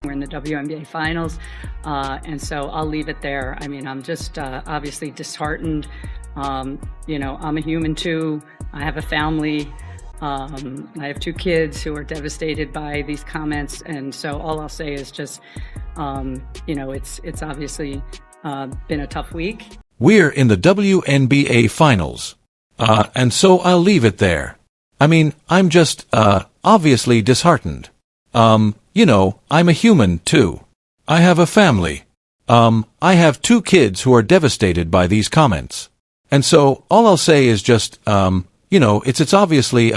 We're in the WNBA finals, and so I'll leave it there. I mean, I'm just obviously disheartened. You know, I'm a human too. I have a family. I have 2 kids who are devastated by these comments, and so all I'll say is just, you know, it's obviously been a tough week. We're in the WNBA finals, and so I'll leave it there. I mean, I'm just, obviously disheartened. You know, I'm a human, too. I have a family. I have 2 kids who are devastated by these comments. And so, all I'll say is just, you know, it's obviously,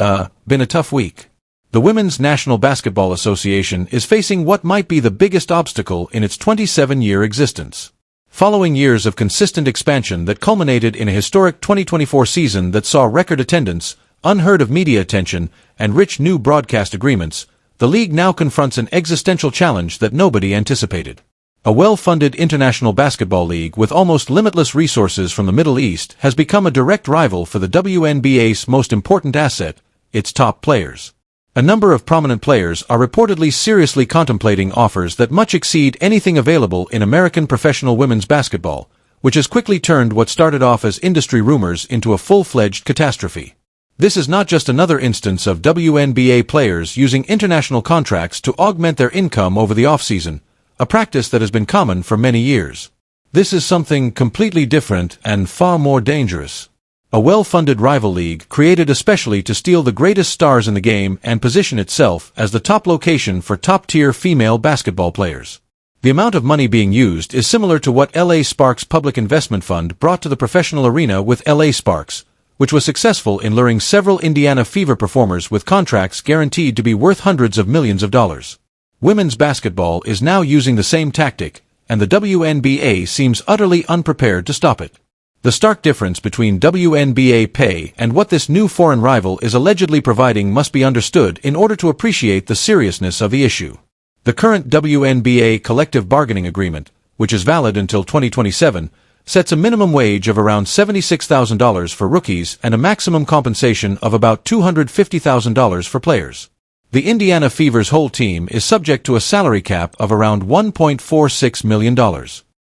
been a tough week. The Women's National Basketball Association is facing what might be the biggest obstacle in its 27-year existence. Following years of consistent expansion that culminated in a historic 2024 season that saw record attendance, unheard of media attention, and rich new broadcast agreements, the league now confronts an existential challenge that nobody anticipated. A well-funded international basketball league with almost limitless resources from the Middle East has become a direct rival for the WNBA's most important asset, its top players. A number of prominent players are reportedly seriously contemplating offers that much exceed anything available in American professional women's basketball, which has quickly turned what started off as industry rumors into a full-fledged catastrophe. This is not just another instance of WNBA players using international contracts to augment their income over the off-season, a practice that has been common for many years. This is something completely different and far more dangerous. A well-funded rival league created especially to steal the greatest stars in the game and position itself as the top location for top-tier female basketball players. The amount of money being used is similar to what LA Sparks Public Investment Fund brought to the professional arena with LA Sparks, which was successful in luring several Indiana Fever performers with contracts guaranteed to be worth hundreds of millions of dollars. Women's basketball is now using the same tactic, and the WNBA seems utterly unprepared to stop it. The stark difference between WNBA pay and what this new foreign rival is allegedly providing must be understood in order to appreciate the seriousness of the issue. The current WNBA collective bargaining agreement, which is valid until 2027, sets a minimum wage of around $76,000 for rookies and a maximum compensation of about $250,000 for players. The Indiana Fever's whole team is subject to a salary cap of around $1.46 million.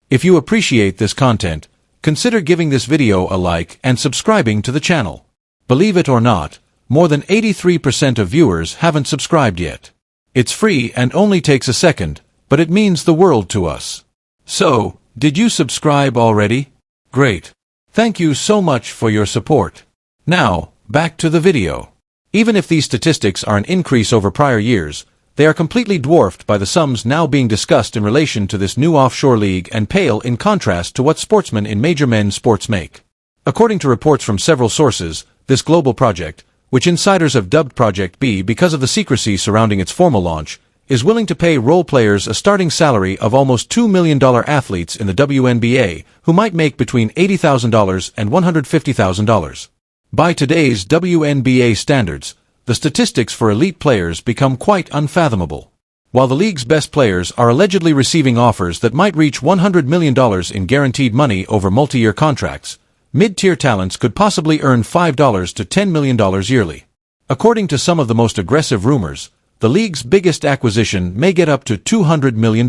If you appreciate this content, consider giving this video a like and subscribing to the channel. Believe it or not, more than 83% of viewers haven't subscribed yet. It's free and only takes a second, but it means the world to us. So, did you subscribe already? Great. Thank you so much for your support. Now, back to the video. Even if these statistics are an increase over prior years, they are completely dwarfed by the sums now being discussed in relation to this new offshore league and pale in contrast to what sportsmen in major men's sports make. According to reports from several sources, this global project, which insiders have dubbed Project B because of the secrecy surrounding its formal launch, is willing to pay role players a starting salary of almost $2 million athletes in the WNBA, who might make between $80,000 and $150,000. By today's WNBA standards, the statistics for elite players become quite unfathomable. While the league's best players are allegedly receiving offers that might reach $100 million in guaranteed money over multi-year contracts, mid-tier talents could possibly earn $5 to $10 million yearly. According to some of the most aggressive rumors, the league's biggest acquisition may get up to $200 million.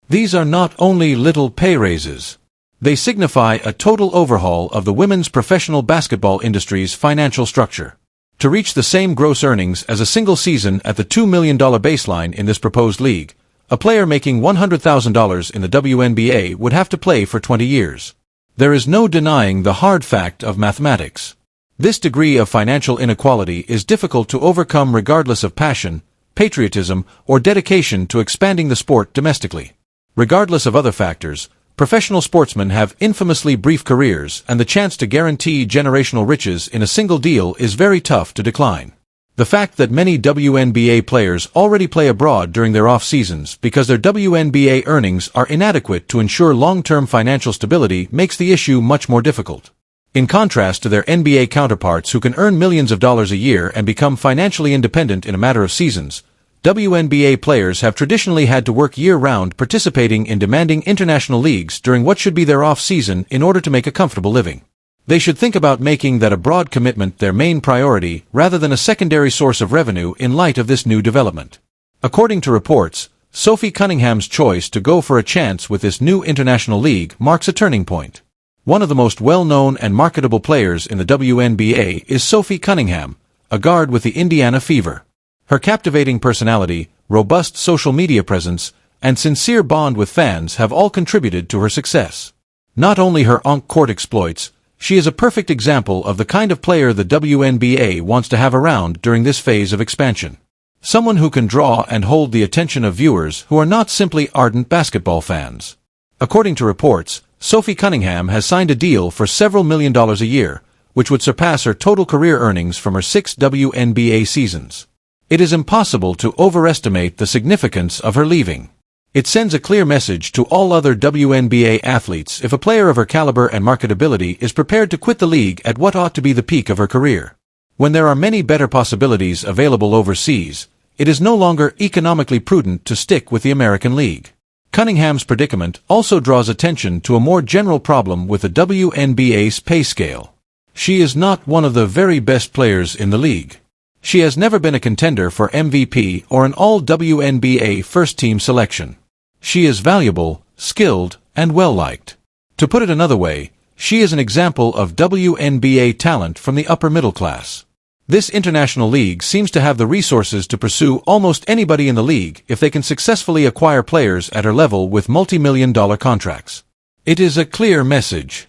These are not only little pay raises. They signify a total overhaul of the women's professional basketball industry's financial structure. To reach the same gross earnings as a single season at the $2 million baseline in this proposed league, a player making $100,000 in the WNBA would have to play for 20 years. There is no denying the hard fact of mathematics. This degree of financial inequality is difficult to overcome regardless of passion, patriotism, or dedication to expanding the sport domestically. Regardless of other factors, professional sportsmen have infamously brief careers, and the chance to guarantee generational riches in a single deal is very tough to decline. The fact that many WNBA players already play abroad during their off-seasons because their WNBA earnings are inadequate to ensure long-term financial stability makes the issue much more difficult. In contrast to their NBA counterparts who can earn millions of dollars a year and become financially independent in a matter of seasons, WNBA players have traditionally had to work year-round participating in demanding international leagues during what should be their off-season in order to make a comfortable living. They should think about making that abroad commitment their main priority rather than a secondary source of revenue in light of this new development. According to reports, Sophie Cunningham's choice to go for a chance with this new international league marks a turning point. One of the most well-known and marketable players in the WNBA is Sophie Cunningham, a guard with the Indiana Fever. Her captivating personality, robust social media presence, and sincere bond with fans have all contributed to her success. Not only her on-court exploits, she is a perfect example of the kind of player the WNBA wants to have around during this phase of expansion. Someone who can draw and hold the attention of viewers who are not simply ardent basketball fans. According to reports, Sophie Cunningham has signed a deal for several $1 million a year, which would surpass her total career earnings from her 6 WNBA seasons. It is impossible to overestimate the significance of her leaving. It sends a clear message to all other WNBA athletes if a player of her caliber and marketability is prepared to quit the league at what ought to be the peak of her career. When there are many better possibilities available overseas, it is no longer economically prudent to stick with the American League. Cunningham's predicament also draws attention to a more general problem with the WNBA's pay scale. She is not one of the very best players in the league. She has never been a contender for MVP or an all-WNBA first-team selection. She is valuable, skilled, and well-liked. To put it another way, she is an example of WNBA talent from the upper middle class. This international league seems to have the resources to pursue almost anybody in the league if they can successfully acquire players at her level with multi-million-dollar contracts. It is a clear message.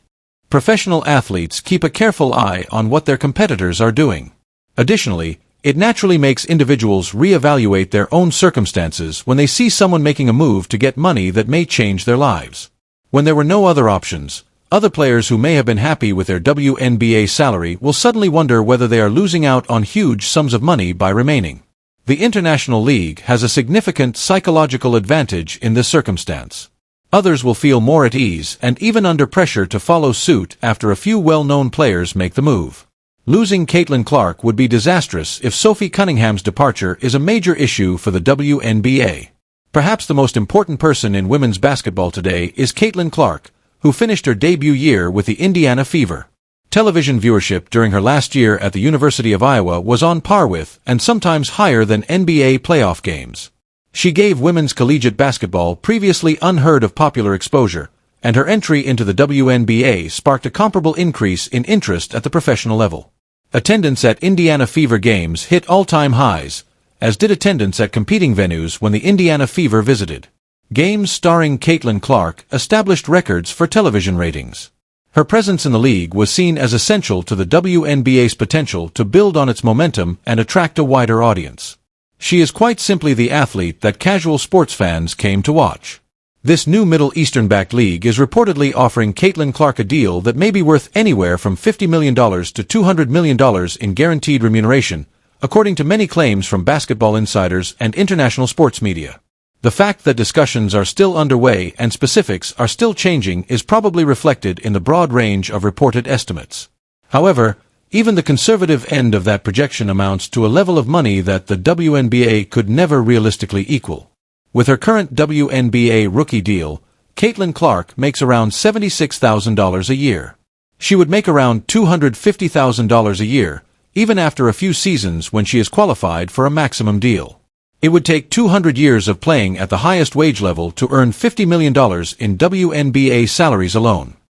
Professional athletes keep a careful eye on what their competitors are doing. Additionally, it naturally makes individuals reevaluate their own circumstances when they see someone making a move to get money that may change their lives. When there were no other options, other players who may have been happy with their WNBA salary will suddenly wonder whether they are losing out on huge sums of money by remaining. The International League has a significant psychological advantage in this circumstance. Others will feel more at ease and even under pressure to follow suit after a few well-known players make the move. Losing Caitlin Clark would be disastrous if Sophie Cunningham's departure is a major issue for the WNBA. Perhaps the most important person in women's basketball today is Caitlin Clark, who finished her debut year with the Indiana Fever. Television viewership during her last year at the University of Iowa was on par with, and sometimes higher than, NBA playoff games. She gave women's collegiate basketball previously unheard of popular exposure, and her entry into the WNBA sparked a comparable increase in interest at the professional level. Attendance at Indiana Fever games hit all-time highs, as did attendance at competing venues when the Indiana Fever visited. Games starring Caitlin Clark established records for television ratings. Her presence in the league was seen as essential to the WNBA's potential to build on its momentum and attract a wider audience. She is quite simply the athlete that casual sports fans came to watch. This new Middle Eastern-backed league is reportedly offering Caitlin Clark a deal that may be worth anywhere from $50 million to $200 million in guaranteed remuneration, according to many claims from basketball insiders and international sports media. The fact that discussions are still underway and specifics are still changing is probably reflected in the broad range of reported estimates. However, even the conservative end of that projection amounts to a level of money that the WNBA could never realistically equal. With her current WNBA rookie deal, Caitlin Clark makes around $76,000 a year. She would make around $250,000 a year, even after a few seasons when she is qualified for a maximum deal. It would take 200 years of playing at the highest wage level to earn $50 million in WNBA salaries alone.